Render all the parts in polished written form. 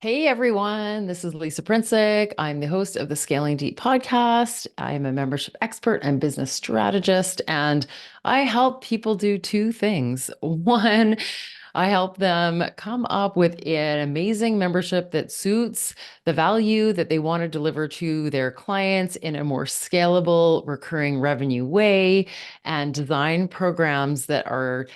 Hey everyone, this is Lisa Princik. I'm the host of the Scaling Deep podcast. I'm a membership expert and business strategist, and I help people do two things. One, I help them come up with an amazing membership that suits the value that they want to deliver to their clients in a more scalable, recurring revenue way, and design programs that are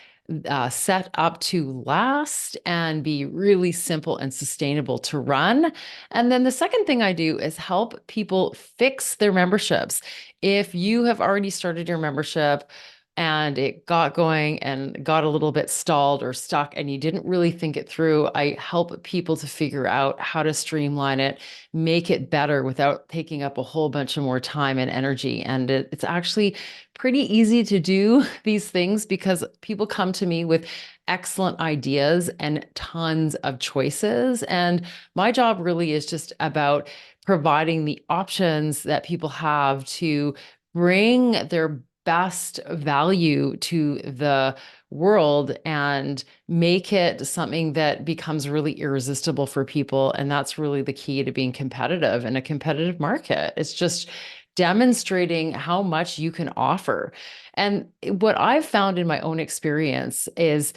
set up to last and be really simple and sustainable to run. And then the second thing I do is help people fix their memberships. If you have already started your membership and it got going and got a little bit stalled or stuck and you didn't really think it through, I help people to figure out how to streamline it, make it better without taking up a whole bunch of more time and energy. And it's actually pretty easy to do these things because people come to me with excellent ideas and tons of choices. And my job really is just about providing the options that people have to bring their best value to the world and make it something that becomes really irresistible for people. And that's really the key to being competitive in a competitive market. It's just demonstrating how much you can offer. And what I've found in my own experience is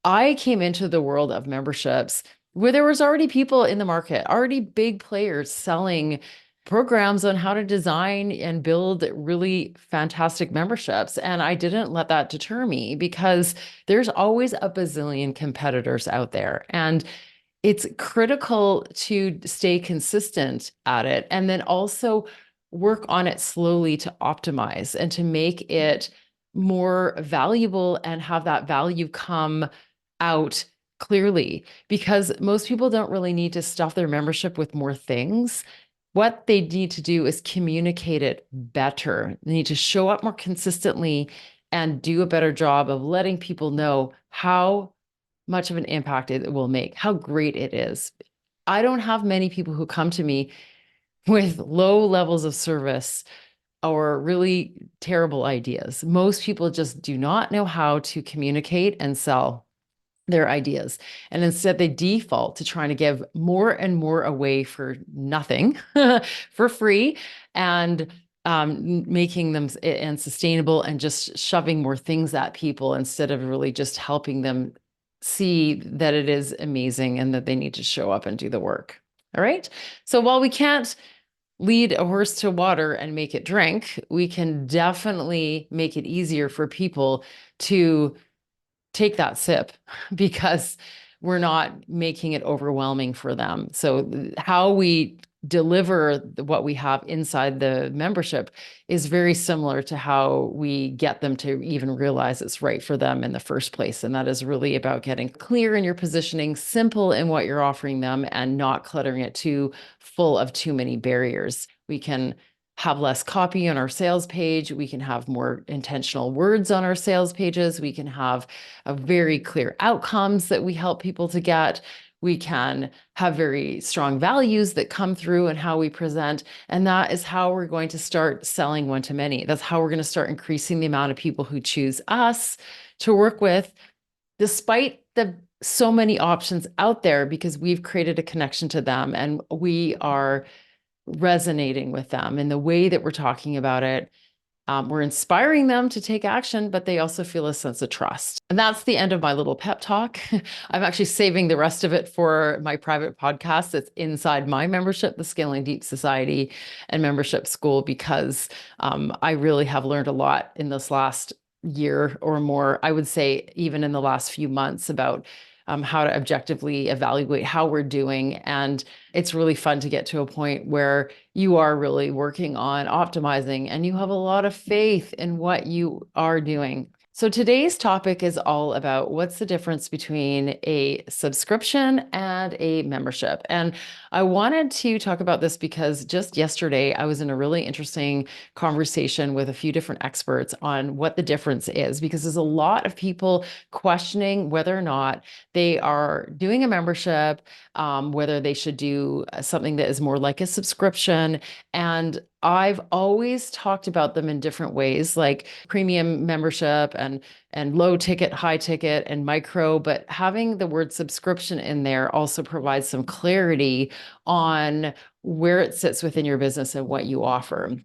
I came into the world of memberships where there was already people in the market, already big players selling programs on how to design and build really fantastic memberships. And I didn't let that deter me because there's always a bazillion competitors out there. And it's critical to stay consistent at it and then also work on it slowly to optimize and to make it more valuable and have that value come out clearly because most people don't really need to stuff their membership with more things. What they need to do is communicate it better. They need to show up more consistently and do a better job of letting people know how much of an impact it will make, how great it is. I don't have many people who come to me with low levels of service or really terrible ideas. Most people just do not know how to communicate and sell their ideas. And instead, they default to trying to give more and more away for nothing, for free, and making them and sustainable and just shoving more things at people instead of really just helping them see that it is amazing and that they need to show up and do the work. All right. So while we can't lead a horse to water and make it drink, we can definitely make it easier for people to take that sip because we're not making it overwhelming for them. So how we deliver what we have inside the membership is very similar to how we get them to even realize it's right for them in the first place. And that is really about getting clear in your positioning, simple in what you're offering them, and not cluttering it too full of too many barriers. We can have less copy on our sales page. We can have more intentional words on our sales pages. We can have a very clear outcomes that we help people to get. We can have very strong values that come through in how we present. And that is how we're going to start selling one to many. That's how we're going to start increasing the amount of people who choose us to work with, despite the so many options out there, because we've created a connection to them and we are resonating with them in the way that we're talking about it. We're inspiring them to take action, but they also feel a sense of trust. And that's the end of my little pep talk. I'm actually saving the rest of it for my private podcast that's inside my membership, the Scaling Deep Society and Membership School, because I really have learned a lot in this last year or more. I would say even in the last few months about how to objectively evaluate how we're doing. And it's really fun to get to a point where you are really working on optimizing and you have a lot of faith in what you are doing. So today's topic is all about what's the difference between a subscription and a membership. And I wanted to talk about this because just yesterday I was in a really interesting conversation with a few different experts on what the difference is, because there's a lot of people questioning whether or not they are doing a membership, whether they should do something that is more like a subscription. And I've always talked about them in different ways, like premium membership and low ticket, high ticket, and micro, but having the word subscription in there also provides some clarity on where it sits within your business and what you offer.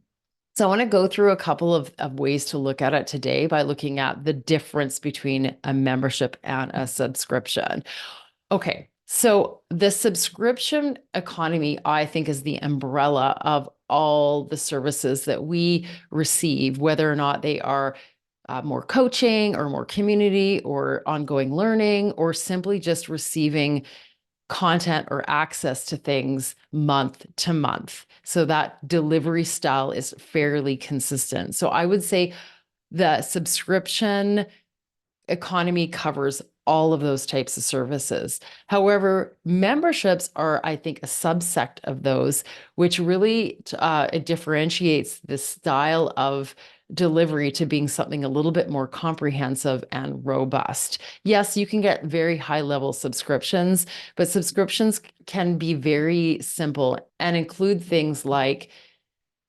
So I want to go through a couple of ways to look at it today by looking at the difference between a membership and a subscription. Okay, so the subscription economy, I think, is the umbrella of all the services that we receive, whether or not they are more coaching or more community or ongoing learning, or simply just receiving content or access to things month to month. So that delivery style is fairly consistent. So I would say the subscription economy covers all of those types of services. However, memberships are, I think, a subsect of those, which really it differentiates the style of delivery to being something a little bit more comprehensive and robust. Yes, you can get very high level subscriptions, but subscriptions can be very simple and include things like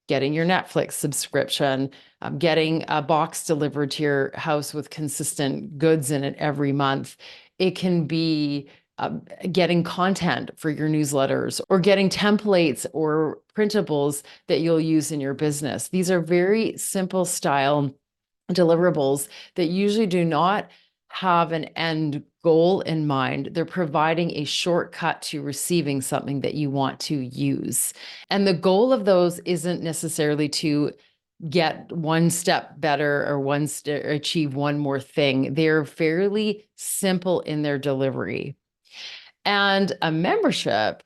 getting your Netflix subscription, getting a box delivered to your house with consistent goods in it every month. It can be getting content for your newsletters or getting templates or printables that you'll use in your business. These are very simple style deliverables that usually do not have an end goal in mind. They're providing a shortcut to receiving something that you want to use. And the goal of those isn't necessarily to get one step better or achieve one more thing. They're fairly simple in their delivery. And a membership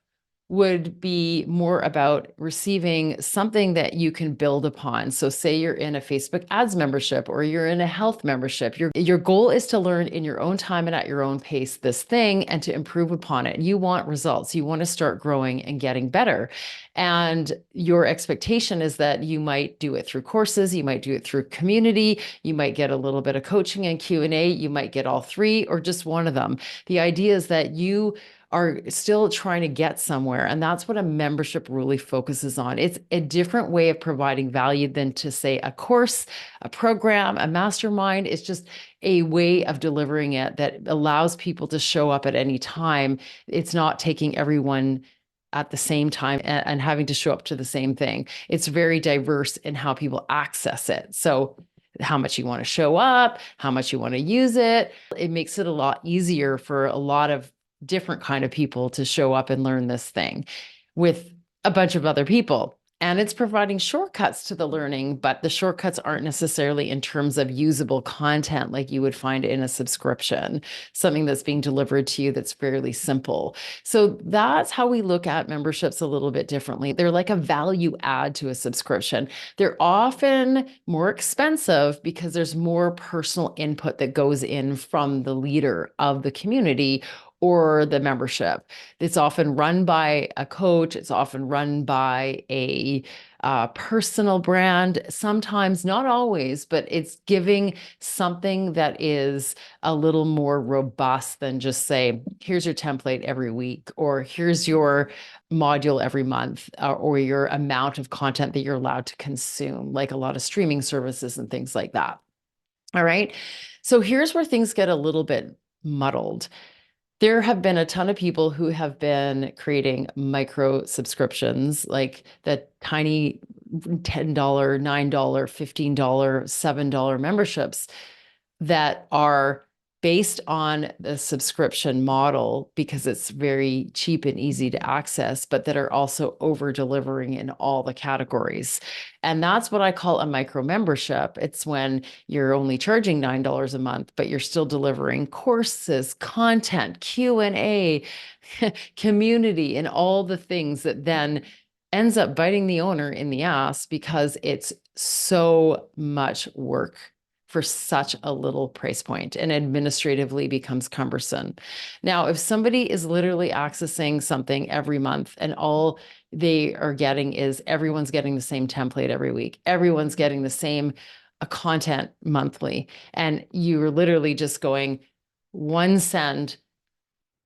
would be more about receiving something that you can build upon. So say you're in a Facebook ads membership or you're in a health membership. Your goal is to learn in your own time and at your own pace this thing and to improve upon it. You want results. You want to start growing and getting better. And your expectation is that you might do it through courses, you might do it through community, you might get a little bit of coaching and Q&A, you might get all three or just one of them. The idea is that you are still trying to get somewhere. And that's what a membership really focuses on. It's a different way of providing value than to say a course, a program, a mastermind. It's just a way of delivering it that allows people to show up at any time. It's not taking everyone at the same time and having to show up to the same thing. It's very diverse in how people access it. So how much you want to show up, how much you want to use it. It makes it a lot easier for a lot of different kind of people to show up and learn this thing with a bunch of other people. And it's providing shortcuts to the learning, but the shortcuts aren't necessarily in terms of usable content like you would find in a subscription, something that's being delivered to you that's fairly simple. So that's how we look at memberships a little bit differently. They're like a value add to a subscription. They're often more expensive because there's more personal input that goes in from the leader of the community or the membership. It's often run by a coach. It's often run by a personal brand. Sometimes, not always, but it's giving something that is a little more robust than just say, here's your template every week, or here's your module every month, or your amount of content that you're allowed to consume, like a lot of streaming services and things like that. All right. So here's where things get a little bit muddled. There have been a ton of people who have been creating micro subscriptions, like the tiny $10, $9, $15, $7 memberships that are based on the subscription model because it's very cheap and easy to access, but that are also over delivering in all the categories. And that's what I call a micro membership. It's when you're only charging $9 a month, but you're still delivering courses, content, Q&A, community, and all the things that then ends up biting the owner in the ass because it's so much work for such a little price point and administratively becomes cumbersome. Now, if somebody is literally accessing something every month and all they are getting is everyone's getting the same template every week, everyone's getting the same content monthly, and you're literally just going one send,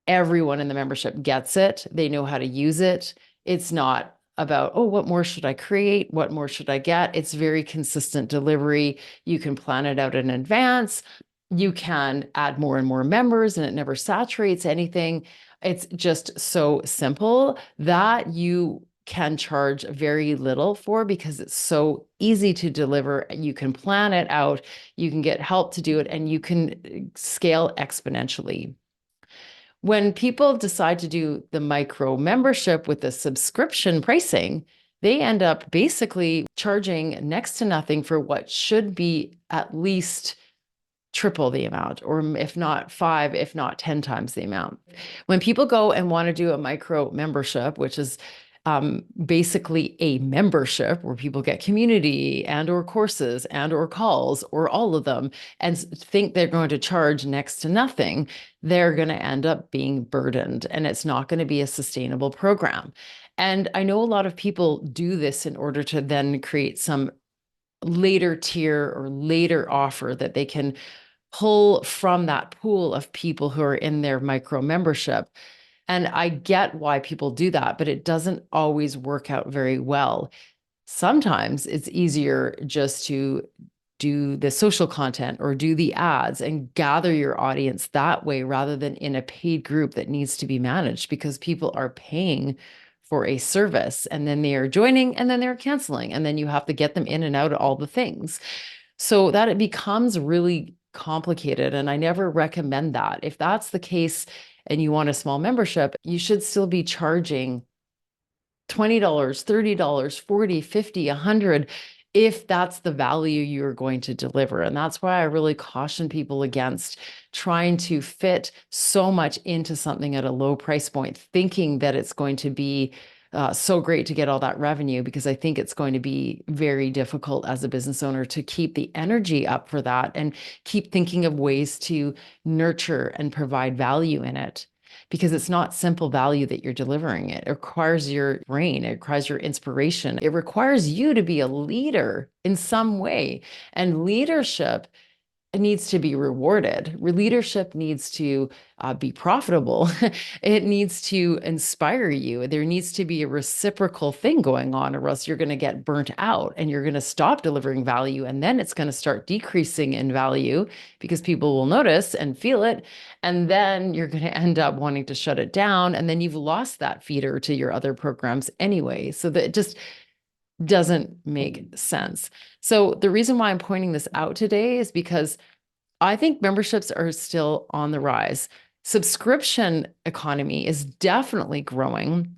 everyone in the membership gets it, they know how to use it. It's not about, oh, what more should I create? What more should I get? It's very consistent delivery. You can plan it out in advance. You can add more and more members and it never saturates anything. It's just so simple that you can charge very little for because it's so easy to deliver. You can plan it out, you can get help to do it, and you can scale exponentially. When people decide to do the micro membership with the subscription pricing, they end up basically charging next to nothing for what should be at least triple the amount, or if not 5, if not 10 times the amount. When people go and want to do a micro membership, which is basically a membership where people get community and or courses and or calls or all of them, and think they're going to charge next to nothing, they're going to end up being burdened, and it's not going to be a sustainable program. And I know a lot of people do this in order to then create some later tier or later offer that they can pull from that pool of people who are in their micro membership. And I get why people do that, but it doesn't always work out very well. Sometimes it's easier just to do the social content or do the ads and gather your audience that way rather than in a paid group that needs to be managed, because people are paying for a service and then they are joining and then they're canceling. And then you have to get them in and out of all the things. So that it becomes really complicated. And I never recommend that. If that's the case and you want a small membership, you should still be charging $20, $30, $40, $50, $100 if that's the value you're going to deliver. And that's why I really caution people against trying to fit so much into something at a low price point, thinking that it's going to be so great to get all that revenue, because I think it's going to be very difficult as a business owner to keep the energy up for that and keep thinking of ways to nurture and provide value in it. Because it's not simple value that you're delivering. It requires your brain, it requires your inspiration, it requires you to be a leader in some way. And leadership needs to be rewarded. Leadership needs to be profitable. It needs to inspire you. There needs to be a reciprocal thing going on, or else you're going to get burnt out and you're going to stop delivering value. And then it's going to start decreasing in value because people will notice and feel it. And then you're going to end up wanting to shut it down. And then you've lost that feeder to your other programs anyway. So that it just doesn't make sense. So the reason why I'm pointing this out today is because I think memberships are still on the rise. Subscription economy is definitely growing.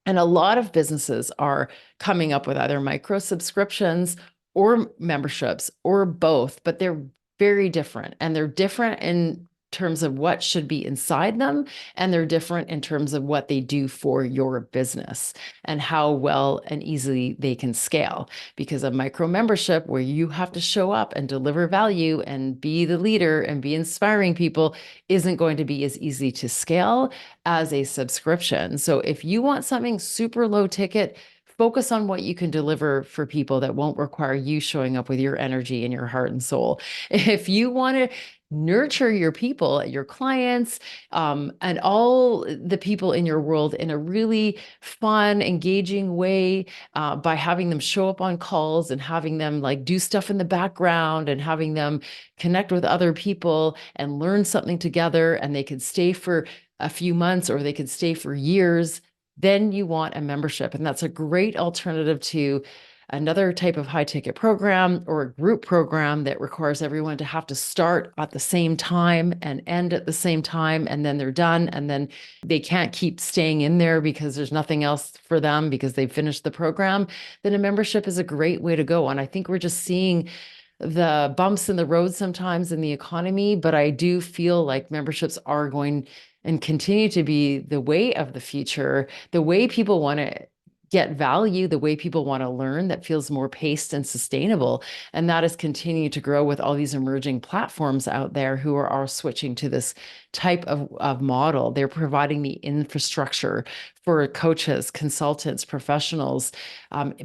And a lot of businesses are coming up with either micro subscriptions or memberships or both, but they're very different. And they're different in terms of what should be inside them, and they're different in terms of what they do for your business and how well and easily they can scale. Because a micro membership where you have to show up and deliver value and be the leader and be inspiring people isn't going to be as easy to scale as a subscription. So if you want something super low ticket, focus on what you can deliver for people that won't require you showing up with your energy and your heart and soul. If you want to nurture your people, your clients, and all the people in your world in a really fun, engaging way, by having them show up on calls and having them like do stuff in the background and having them connect with other people and learn something together, and they could stay for a few months or they could stay for years, then you want a membership. And that's a great alternative to another type of high ticket program or a group program that requires everyone to have to start at the same time and end at the same time, and then they're done, and then they can't keep staying in there because there's nothing else for them because they've finished the program. Then a membership is a great way to go. And I think we're just seeing the bumps in the road sometimes in the economy, but I do feel like memberships are going and continue to be the way of the future, the way people want to get value, the way people want to learn that feels more paced and sustainable. And that is continuing to grow with all these emerging platforms out there who are all switching to this type of model. They're providing the infrastructure for coaches, consultants, professionals,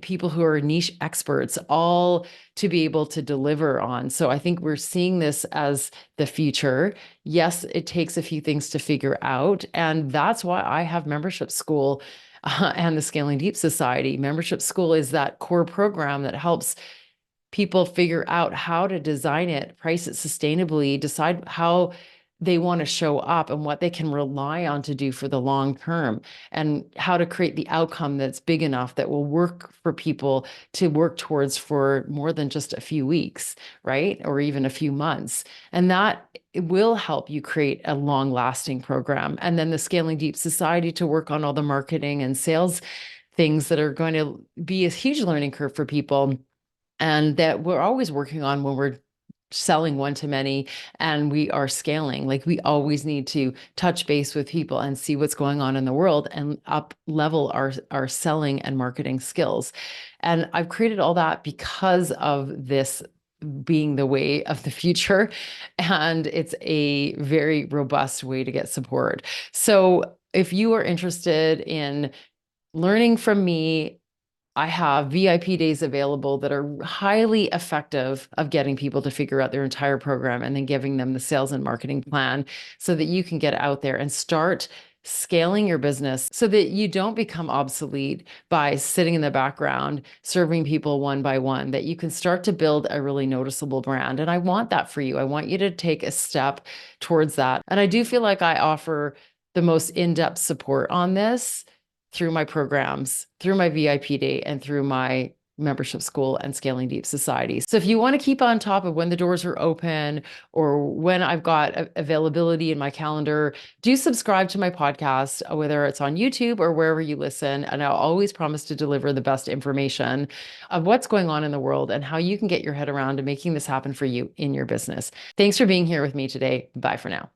people who are niche experts, all to be able to deliver on. So I think we're seeing this as the future. Yes, it takes a few things to figure out. And that's why I have membership school and the Scaling Deep Society. Membership School is that core program that helps people figure out how to design it, price it sustainably, decide how they want to show up and what they can rely on to do for the long term, and how to create the outcome that's big enough that will work for people to work towards for more than just a few weeks, right? Or even a few months. And that will help you create a long lasting program. And then the Scaling Deep Society to work on all the marketing and sales things that are going to be a huge learning curve for people, and that we're always working on when we're selling one to many and we are scaling. Like, we always need to touch base with people and see what's going on in the world and up level our selling and marketing skills. And I've created all that because of this being the way of the future, and it's a very robust way to get support. So if you are interested in learning from me, I have VIP days available that are highly effective of getting people to figure out their entire program and then giving them the sales and marketing plan so that you can get out there and start scaling your business so that you don't become obsolete by sitting in the background serving people one by one, that you can start to build a really noticeable brand. And I want that for you. I want you to take a step towards that. And I do feel like I offer the most in-depth support on this through my programs, through my VIP day, and through my membership school and Scaling Deep Society. So if you want to keep on top of when the doors are open or when I've got availability in my calendar, do subscribe to my podcast, whether it's on YouTube or wherever you listen. And I'll always promise to deliver the best information of what's going on in the world and how you can get your head around to making this happen for you in your business. Thanks for being here with me today. Bye for now.